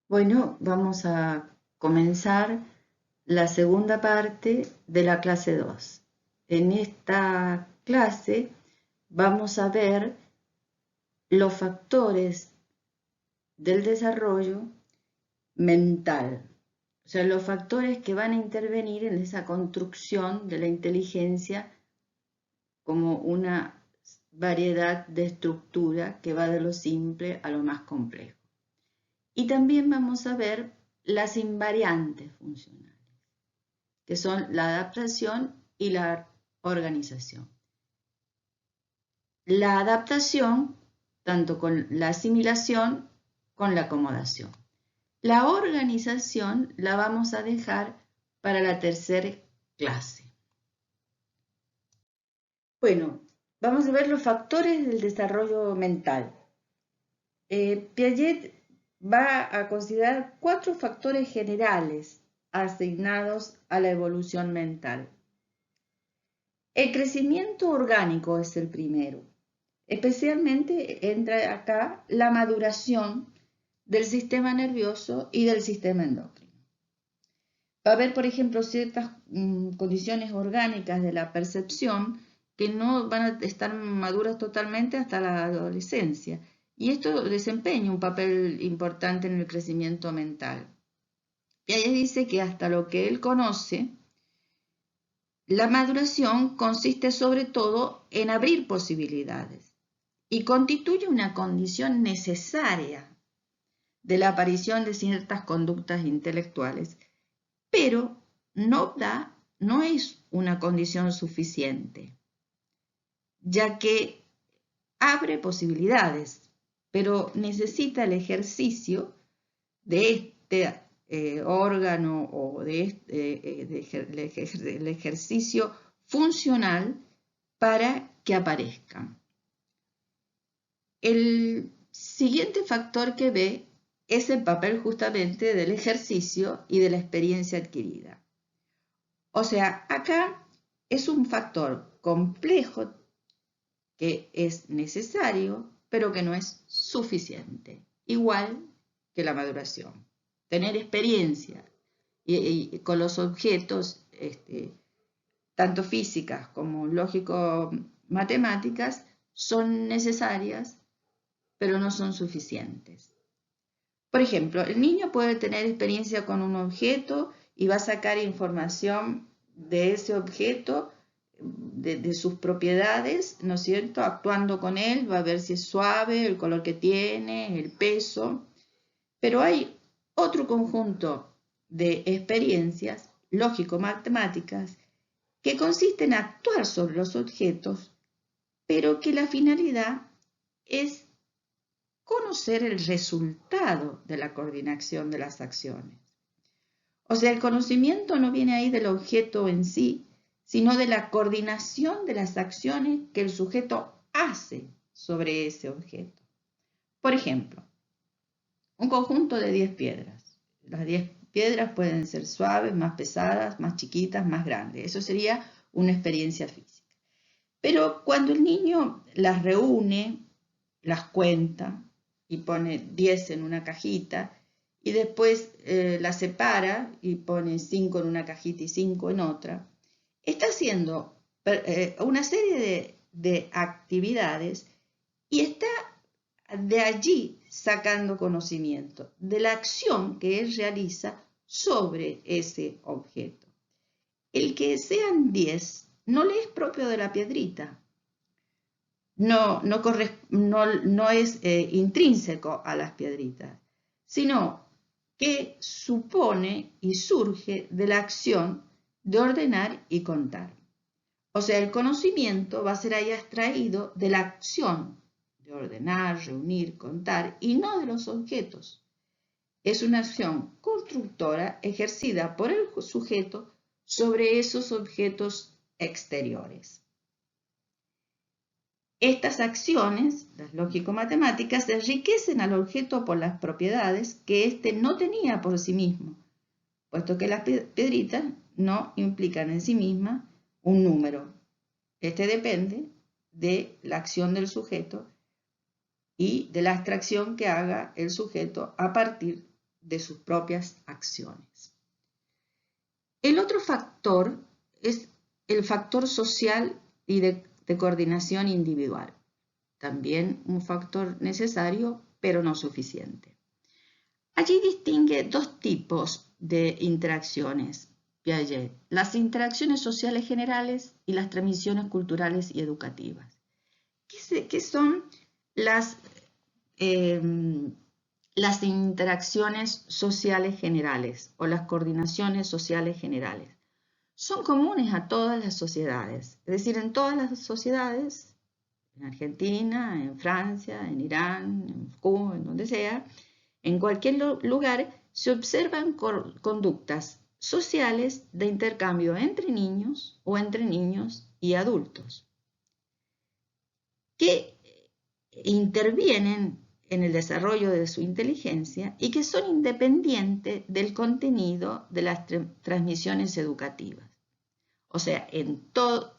Bueno, vamos a comenzar la segunda parte de la clase 2. En esta clase vamos a ver los factores del desarrollo mental, o sea, los factores que van a intervenir en esa construcción de la inteligencia como una variedad de estructura que va de lo simple a lo más complejo. Y también vamos a ver las invariantes funcionales, que son la adaptación y la organización. La adaptación, tanto con la asimilación, con la acomodación. La organización la vamos a dejar para la tercera clase. Bueno, vamos a ver los factores del desarrollo mental. Piaget va a considerar 4 factores generales asignados a la evolución mental. El crecimiento orgánico es el primero. Especialmente entra acá la maduración del sistema nervioso y del sistema endocrino. Va a haber, por ejemplo, ciertas condiciones orgánicas de la percepción que no van a estar maduras totalmente hasta la adolescencia. Y esto desempeña un papel importante en el crecimiento mental. Piaget dice que hasta lo que él conoce, la maduración consiste sobre todo en abrir posibilidades y constituye una condición necesaria de la aparición de ciertas conductas intelectuales, pero no es una condición suficiente, ya que abre posibilidades, pero necesita el ejercicio de este órgano o el ejercicio funcional para que aparezcan. El siguiente factor que ve es el papel justamente del ejercicio y de la experiencia adquirida. O sea, acá es un factor complejo que es necesario, pero que no es suficiente. อีque la maduración. Tener experiencia y con los objetos, tanto físicas como lógico-matemáticas, son necesarias, pero no son suficientes. Por ejemplo, el niño puede tener experiencia con un objeto y va a sacar información de ese objeto, de sus propiedades, ¿no es cierto? Actuando con él, va a ver si es suave, el color que tiene, el peso. Pero hay otro conjunto de experiencias lógico-matemáticas que consiste en actuar sobre los objetos, pero que la finalidad es conocer el resultado de la coordinación de las acciones. O sea, el conocimiento no viene ahí del objeto en sí, sino de la coordinación de las acciones que el sujeto hace sobre ese objeto. Por ejemplo, un conjunto de 10 piedras. Las 10 piedras pueden ser suaves, más pesadas, más chiquitas, más grandes. Eso sería una experiencia física. Pero cuando el niño las reúne, las cuenta y pone 10 en una cajita y después las separa y pone 5 en una cajita y 5 en otra, está haciendo una serie de actividades y está de allí sacando conocimiento de la acción que él realiza sobre ese objeto. El que sean 10 no le es propio de la piedrita, no es intrínseco a las piedritas, sino que supone y surge de la acción de ordenar y contar. O sea, el conocimiento va a ser ahí extraído de la acción de ordenar, reunir, contar, y no de los objetos. Es una acción constructora ejercida por el sujeto sobre esos objetos exteriores. Estas acciones, las lógico-matemáticas, enriquecen al objeto por las propiedades que éste no tenía por sí mismo, puesto que las piedritas no implican en sí mismas un número. Este depende de la acción del sujeto y de la abstracción que haga el sujeto a partir de sus propias acciones. El otro factor es el factor social y de coordinación individual. También un factor necesario, pero no suficiente. Allí distingue dos tipos de interacciones, Piaget: las interacciones sociales generales y las transmisiones culturales y educativas. ¿Qué son las interacciones sociales generales o las coordinaciones sociales generales? Son comunes a todas las sociedades, es decir, en todas las sociedades, en Argentina, en Francia, en Irán, en Moscú, en donde sea, en cualquier lugar, se observan conductas sociales de intercambio entre niños o entre niños y adultos, que intervienen en el desarrollo de su inteligencia y que son independientes del contenido de las transmisiones educativas. O sea, en todos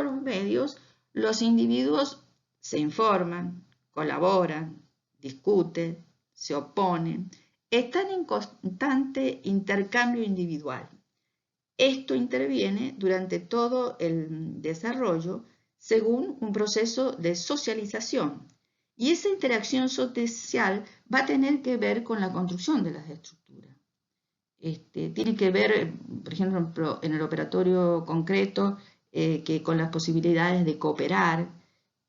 los medios, los individuos se informan, colaboran, discuten, se oponen, están en constante intercambio individual. Esto interviene durante todo el desarrollo según un proceso de socialización. Y esa interacción social va a tener que ver con la construcción de las estructuras. Tiene que ver, por ejemplo, en el operatorio concreto, que con las posibilidades de cooperar,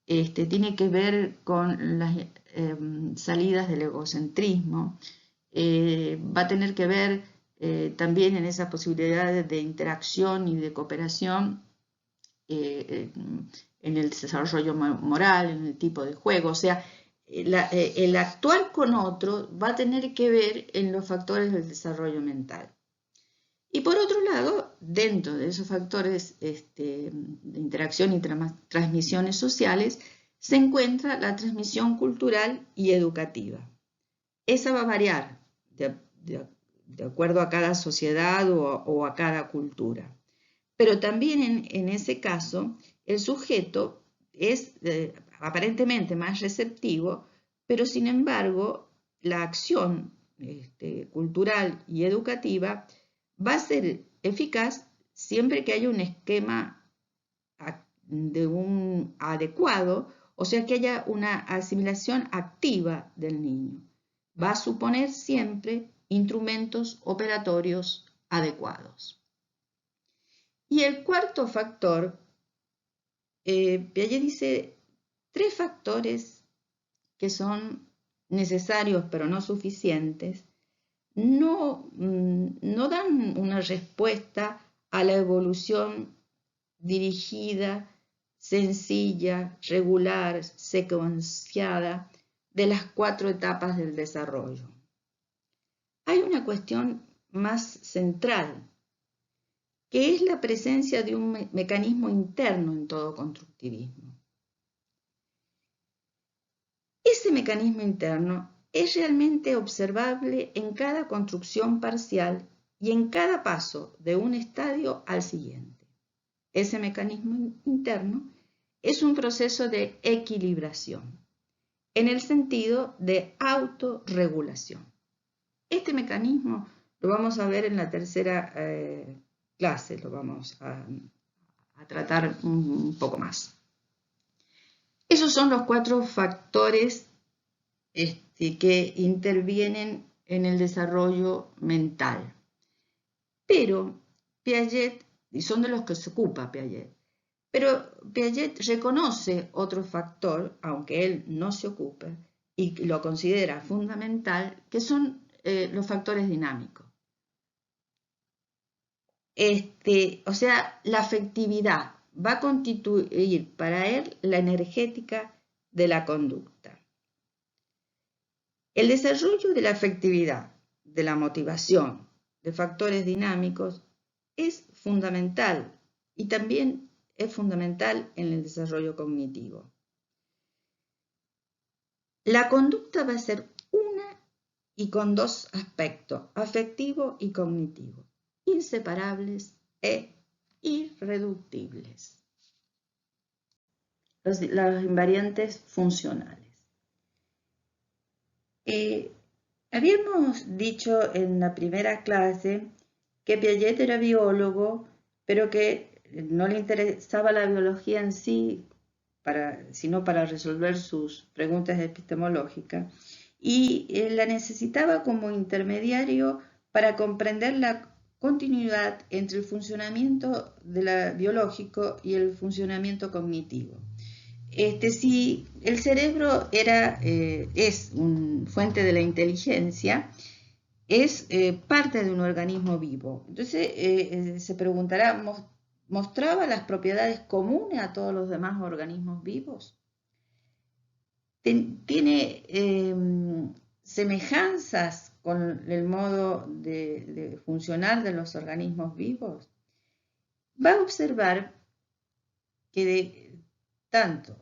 tiene que ver con las salidas del egocentrismo, va a tener que ver también en esas posibilidades de interacción y de cooperación en el desarrollo moral, en el tipo de juego. O sea, el actuar con otro va a tener que ver en los factores del desarrollo mental. Y por otro lado, dentro de esos factores de interacción y transmisiones sociales, se encuentra la transmisión cultural y educativa. Esa va a variar de acuerdo a cada sociedad o a cada cultura. Pero también en ese caso, el sujeto es aparentemente más receptivo, pero sin embargo, la acción cultural y educativa va a ser eficaz siempre que haya un esquema adecuado, o sea, que haya una asimilación activa del niño. Va a suponer siempre instrumentos operatorios adecuados. Y el cuarto factor, Piaget dice, 3 factores que son necesarios pero no suficientes, no dan una respuesta a la evolución dirigida, sencilla, regular, secuenciada de las 4 etapas del desarrollo. Hay una cuestión más central, que es la presencia de un mecanismo interno en todo constructivismo. Ese mecanismo interno es realmente observable en cada construcción parcial y en cada paso de un estadio al siguiente. Ese mecanismo interno es un proceso de equilibración, en el sentido de autorregulación. Este mecanismo lo vamos a ver en la tercera clase, lo vamos a tratar un poco más. Esos son los 4 factores que intervienen en el desarrollo mental. Pero Piaget, y son de los que se ocupa Piaget, pero Piaget reconoce otro factor, aunque él no se ocupe, y lo considera fundamental, que son los factores dinámicos. O sea, la afectividad va a constituir para él la energética de la conducta. El desarrollo de la afectividad, de la motivación, de factores dinámicos es fundamental y también es fundamental en el desarrollo cognitivo. La conducta va a ser una y con 2 aspectos, afectivo y cognitivo, inseparables e irreductibles. Las invariantes funcionales. Habíamos dicho en la primera clase que Piaget era biólogo, pero que no le interesaba la biología en sí, sino para resolver sus preguntas epistemológicas, y la necesitaba como intermediario para comprender la continuidad entre el funcionamiento biológico y el funcionamiento cognitivo. Si el cerebro es una fuente de la inteligencia, es parte de un organismo vivo. Entonces se preguntará, ¿mostraba las propiedades comunes a todos los demás organismos vivos? ¿Tiene semejanzas con el modo de funcionar de los organismos vivos? Va a observar que tanto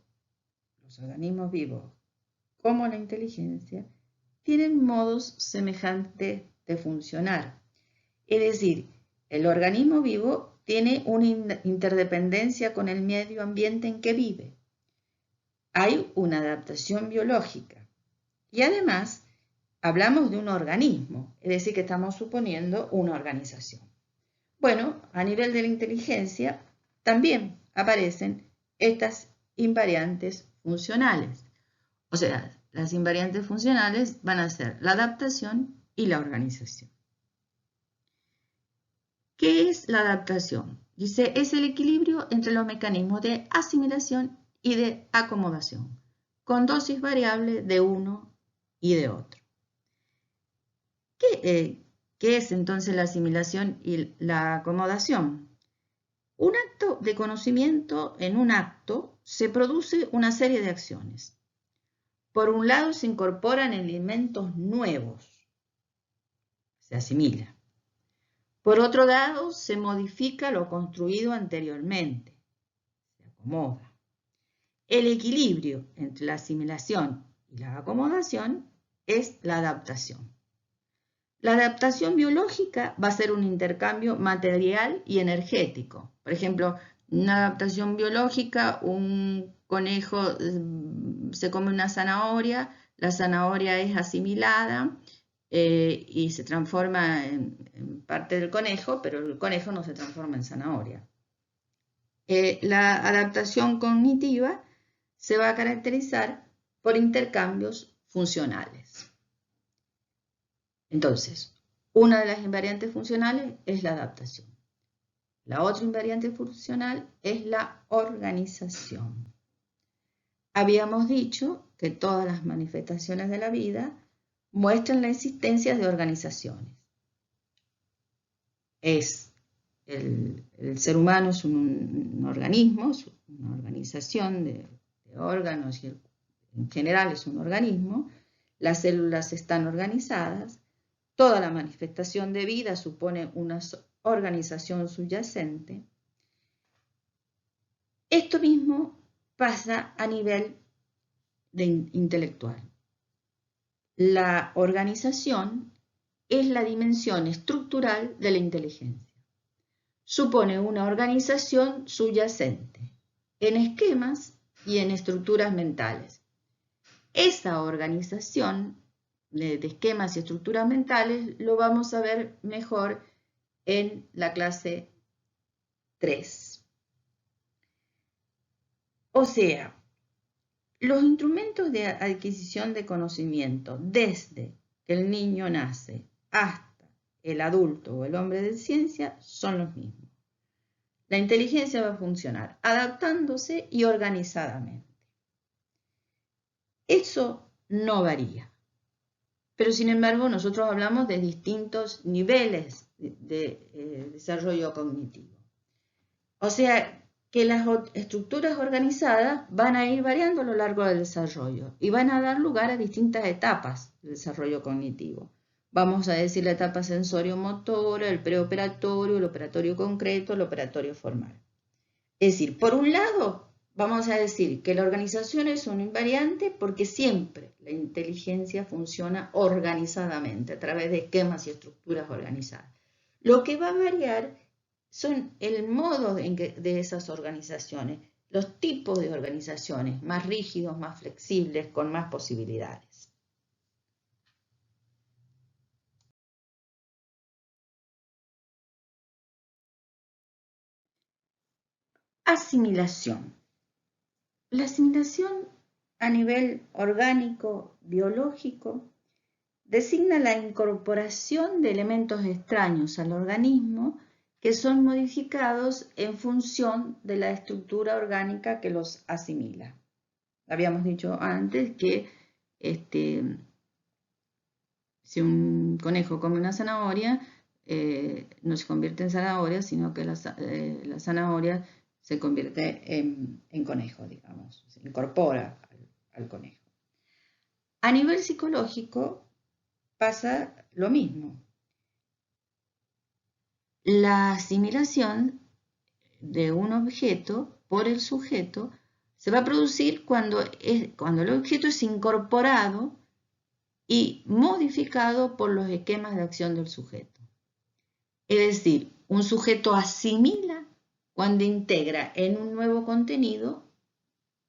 los organismos vivos como la inteligencia tienen modos semejantes de funcionar. Es decir, el organismo vivo tiene una interdependencia con el medio ambiente en que vive. Hay una adaptación biológica. Y además, hablamos de un organismo, es decir, que estamos suponiendo una organización. Bueno, a nivel de la inteligencia también aparecen estas invariantes funcionales. O sea, las invariantes funcionales van a ser la adaptación y la organización. ¿Qué es la adaptación? Dice, es el equilibrio entre los mecanismos de asimilación y de acomodación, con dosis variable de uno y de otro. ¿Qué es entonces la asimilación y la acomodación? Un acto de conocimiento, en un acto se produce una serie de acciones. Por un lado se incorporan elementos nuevos, se asimila. Por otro lado se modifica lo construido anteriormente, se acomoda. El equilibrio entre la asimilación y la acomodación es la adaptación. La adaptación biológica va a ser un intercambio material y energético. Por ejemplo, una adaptación biológica, un conejo se come una zanahoria, la zanahoria es asimilada y se transforma en parte del conejo, pero el conejo no se transforma en zanahoria. La adaptación cognitiva se va a caracterizar por intercambios funcionales. Entonces, una de las invariantes funcionales es la adaptación. La otra invariante funcional es la organización. Habíamos dicho que todas las manifestaciones de la vida muestran la existencia de organizaciones. El ser humano es un organismo, es una organización de órganos y en general es un organismo. Las células están organizadas. Toda la manifestación de vida supone una organización subyacente. Esto mismo pasa a nivel intelectual. La organización es la dimensión estructural de la inteligencia. Supone una organización subyacente en esquemas y en estructuras mentales. Esa organización de esquemas y estructuras mentales lo vamos a ver mejor en la clase 3. O sea, los instrumentos de adquisición de conocimiento desde que el niño nace hasta el adulto o el hombre de ciencia son los mismos. La inteligencia va a funcionar adaptándose y organizadamente. Eso no varía. Pero sin embargo, nosotros hablamos de distintos niveles de desarrollo cognitivo. O sea, que las estructuras organizadas van a ir variando a lo largo del desarrollo y van a dar lugar a distintas etapas del desarrollo cognitivo. Vamos a decir la etapa sensorio-motora, el preoperatorio, el operatorio concreto, el operatorio formal. Es decir, por un lado, vamos a decir que la organización es un invariante porque siempre la inteligencia funciona organizadamente a través de esquemas y estructuras organizadas. Lo que va a variar son el modo de esas organizaciones, los tipos de organizaciones, más rígidos, más flexibles, con más posibilidades. Asimilación. La asimilación a nivel orgánico, biológico, designa la incorporación de elementos extraños al organismo que son modificados en función de la estructura orgánica que los asimila. Habíamos dicho antes que si un conejo come una zanahoria, no se convierte en zanahoria, sino que la zanahoria se convierte en conejo, digamos, se incorpora al conejo. A nivel psicológico pasa lo mismo. La asimilación de un objeto por el sujeto se va a producir cuando el objeto es incorporado y modificado por los esquemas de acción del sujeto. Es decir, un sujeto asimila cuando integra en un nuevo contenido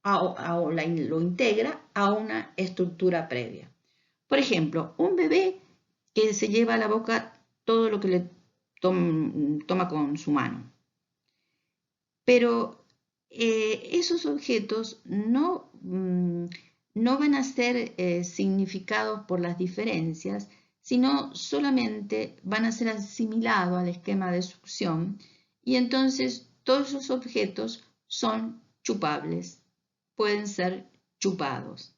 lo integra a una estructura previa. Por ejemplo, un bebé que se lleva a la boca todo lo que le toma con su mano. Pero esos objetos no van a ser significados por las diferencias, sino solamente van a ser asimilados al esquema de succión y entonces todos esos objetos son chupables, pueden ser chupados.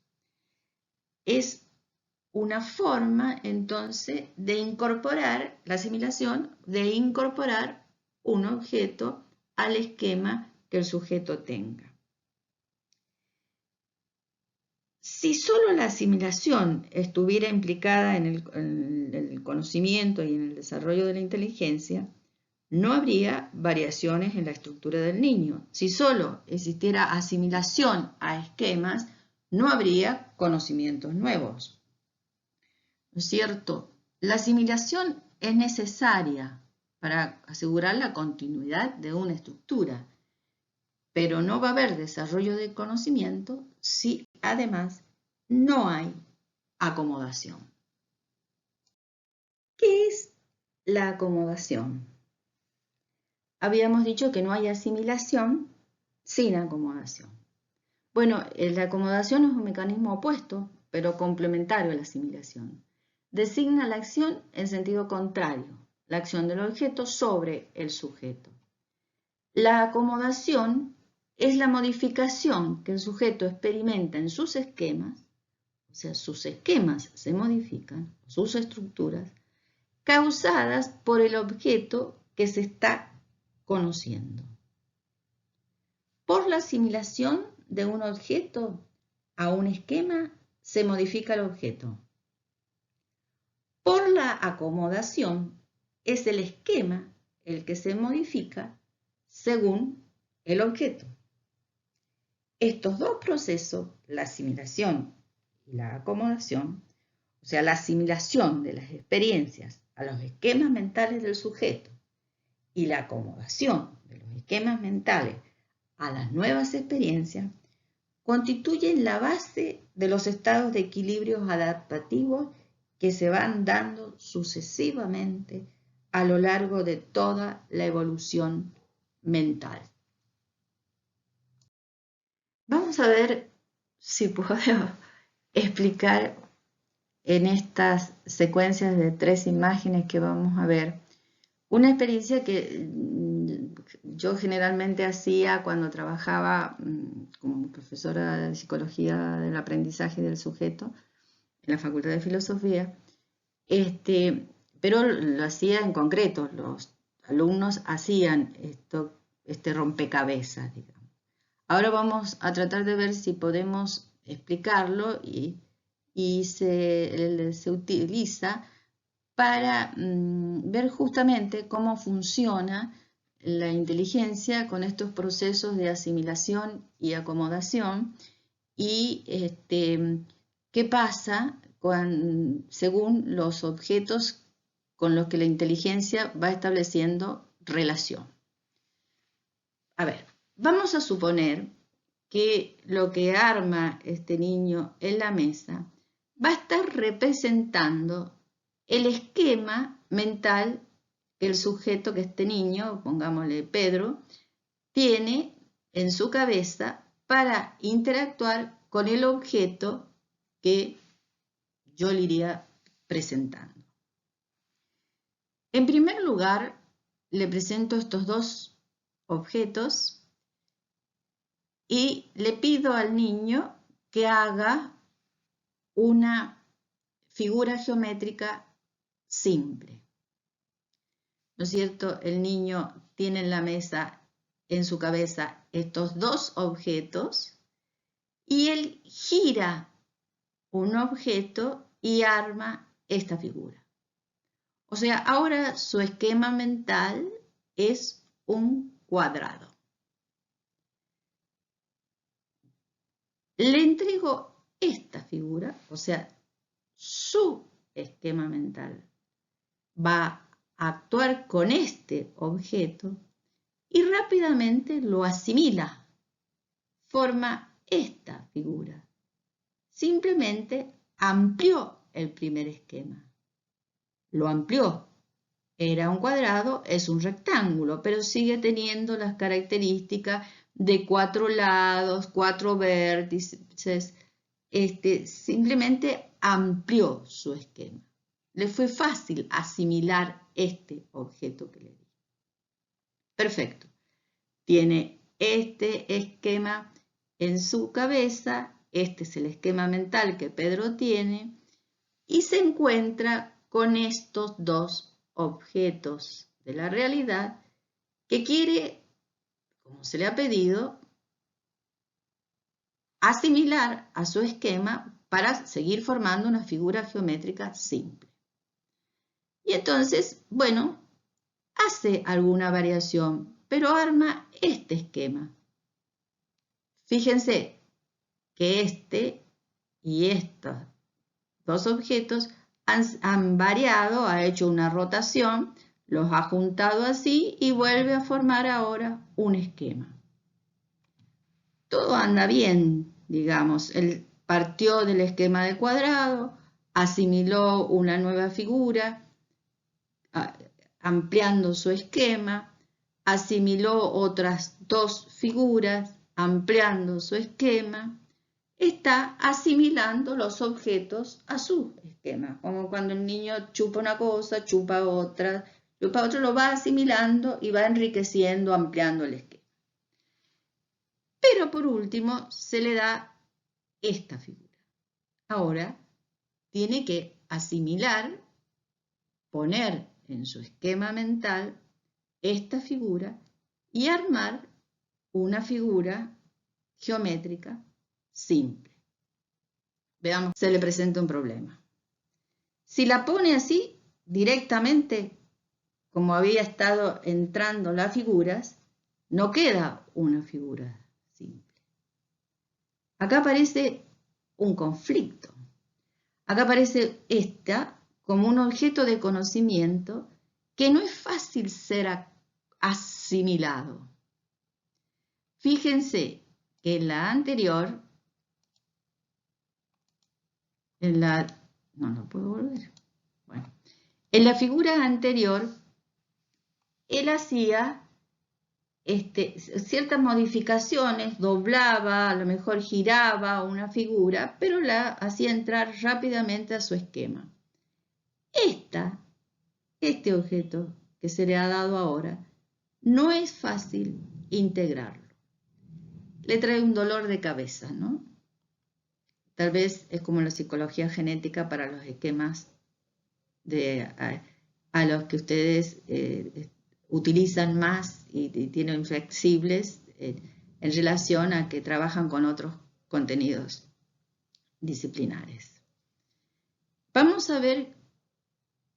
Es una forma entonces de incorporar la asimilación, de incorporar un objeto al esquema que el sujeto tenga. Si solo la asimilación estuviera implicada en el conocimiento y en el desarrollo de la inteligencia, no habría variaciones en la estructura del niño. Si solo existiera asimilación a esquemas, no habría conocimientos nuevos. ¿No es cierto? La asimilación es necesaria para asegurar la continuidad de una estructura, pero no va a haber desarrollo de conocimiento si además no hay acomodación. ¿Qué es la acomodación? Habíamos dicho que no hay asimilación sin acomodación. Bueno, la acomodación es un mecanismo opuesto, pero complementario a la asimilación. Designa la acción en sentido contrario, la acción del objeto sobre el sujeto. La acomodación es la modificación que el sujeto experimenta en sus esquemas, o sea, sus esquemas se modifican, sus estructuras, causadas por el objeto que se está conociendo. Por la asimilación de un objeto a un esquema se modifica el objeto. Por la acomodación es el esquema el que se modifica según el objeto. Estos dos procesos, la asimilación y la acomodación, o sea, la asimilación de las experiencias a los esquemas mentales del sujeto y la acomodación de los esquemas mentales a las nuevas experiencias, constituyen la base de los estados de equilibrios adaptativos que se van dando sucesivamente a lo largo de toda la evolución mental. Vamos a ver si puedo explicar en estas secuencias de 3 imágenes que vamos a ver una experiencia que yo generalmente hacía cuando trabajaba como profesora de psicología del aprendizaje del sujeto en la Facultad de Filosofía, pero lo hacía en concreto, los alumnos hacían este rompecabezas, digamos. Ahora vamos a tratar de ver si podemos explicarlo y se utiliza para ver justamente cómo funciona la inteligencia con estos procesos de asimilación y acomodación y qué pasa según los objetos con los que la inteligencia va estableciendo relación. A ver, vamos a suponer que lo que arma este niño en la mesa va a estar representando el esquema mental que el sujeto, que este niño, pongámosle Pedro, tiene en su cabeza para interactuar con el objeto que yo le iría presentando. En primer lugar, le presento estos dos objetos y le pido al niño que haga una figura geométrica simple. ¿No es cierto? El niño tiene en la mesa, en su cabeza, estos dos objetos y él gira un objeto y arma esta figura. O sea, ahora su esquema mental es un cuadrado. Le entrego esta figura, o sea, su esquema mental va a actuar con este objeto y rápidamente lo asimila, forma esta figura. Simplemente amplió el primer esquema. Lo amplió. Era un cuadrado, es un rectángulo, pero sigue teniendo las características de 4 lados, 4 vértices. Simplemente amplió su esquema. Le fue fácil asimilar este objeto que le di. Perfecto. Tiene este esquema en su cabeza, este es el esquema mental que Pedro tiene, y se encuentra con estos dos objetos de la realidad que quiere, como se le ha pedido, asimilar a su esquema para seguir formando una figura geométrica simple. Y entonces, bueno, hace alguna variación, pero arma este esquema. Fíjense que este y estos dos objetos han variado, ha hecho una rotación, los ha juntado así y vuelve a formar ahora un esquema. Todo anda bien, digamos. Él partió del esquema de cuadrado, asimiló una nueva figura, ampliando su esquema, asimiló otras dos figuras, ampliando su esquema. Está asimilando los objetos a su esquema, como cuando el niño chupa una cosa, chupa otra, lo va asimilando y va enriqueciendo, ampliando el esquema. Pero por último se le da esta figura. Ahora tiene que asimilar, poner en su esquema mental esta figura y armar una figura geométrica simple. Veamos, se le presenta un problema. Si la pone así, directamente, como había estado entrando las figuras, no queda una figura simple. Acá aparece un conflicto. Acá aparece esta como un objeto de conocimiento que no es fácil ser asimilado. Fíjense que en la anterior, no lo puedo volver. Bueno, en la figura anterior, él hacía ciertas modificaciones, doblaba, a lo mejor giraba una figura, pero la hacía entrar rápidamente a su esquema. Este objeto que se le ha dado ahora, no es fácil integrarlo. Le trae un dolor de cabeza, ¿no? Tal vez es como la psicología genética para los esquemas a los que ustedes utilizan más y tienen flexibles en relación a que trabajan con otros contenidos disciplinares. Vamos a ver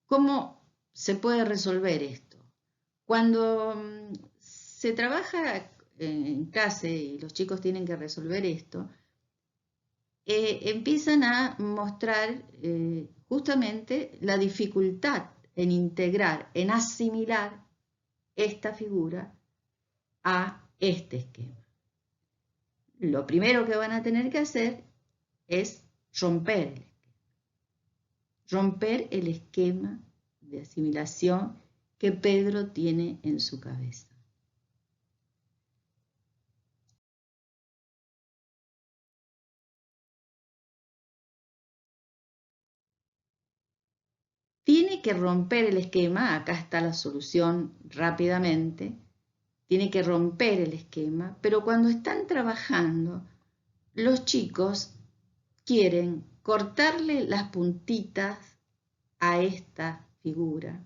cómo se puede resolver esto. Cuando se trabaja en clase y los chicos tienen que resolver esto, empiezan a mostrar justamente la dificultad en integrar, en asimilar esta figura a este esquema. Lo primero que van a tener que hacer es romper el esquema de asimilación que Pedro tiene en su cabeza. que romper el esquema, acá está la solución rápidamente, tiene que romper el esquema, pero cuando están trabajando, los chicos quieren cortarle las puntitas a esta figura.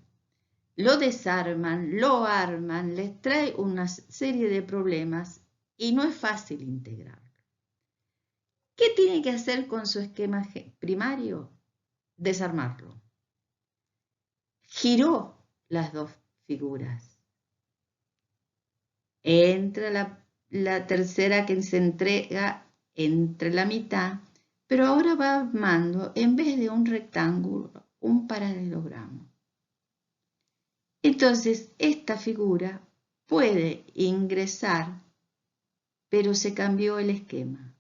Lo desarman, lo arman, les trae una serie de problemas y no es fácil integrarlo. ¿Qué tiene que hacer con su esquema primario? Desarmarlo. Giró las dos figuras. Entra la tercera que se entrega entre la mitad, pero ahora va armando, en vez de un rectángulo, un paralelogramo. Entonces, esta figura puede ingresar, pero se cambió el esquema.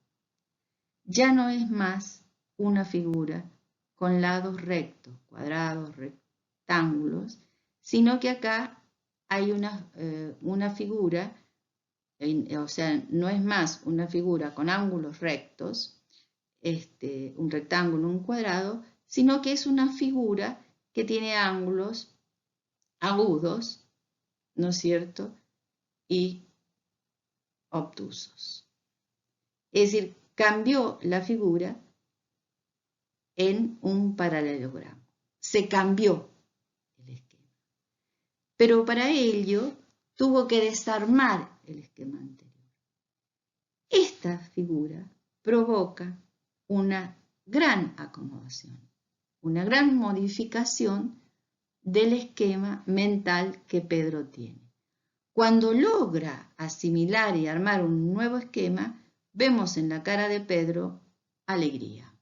Ya no es más una figura con lados rectos, cuadrados, rectángulos, sino que acá hay una figura, o sea, no es más una figura con ángulos rectos, un rectángulo, un cuadrado, sino que es una figura que tiene ángulos agudos, ¿no es cierto?, y obtusos. Es decir, cambió la figura en un paralelogramo. Se cambió el esquema. Pero para ello tuvo que desarmar el esquema anterior. Esta figura provoca una gran acomodación, una gran modificación del esquema mental que Pedro tiene. Cuando logra asimilar y armar un nuevo esquema, vemos en la cara de Pedro alegría.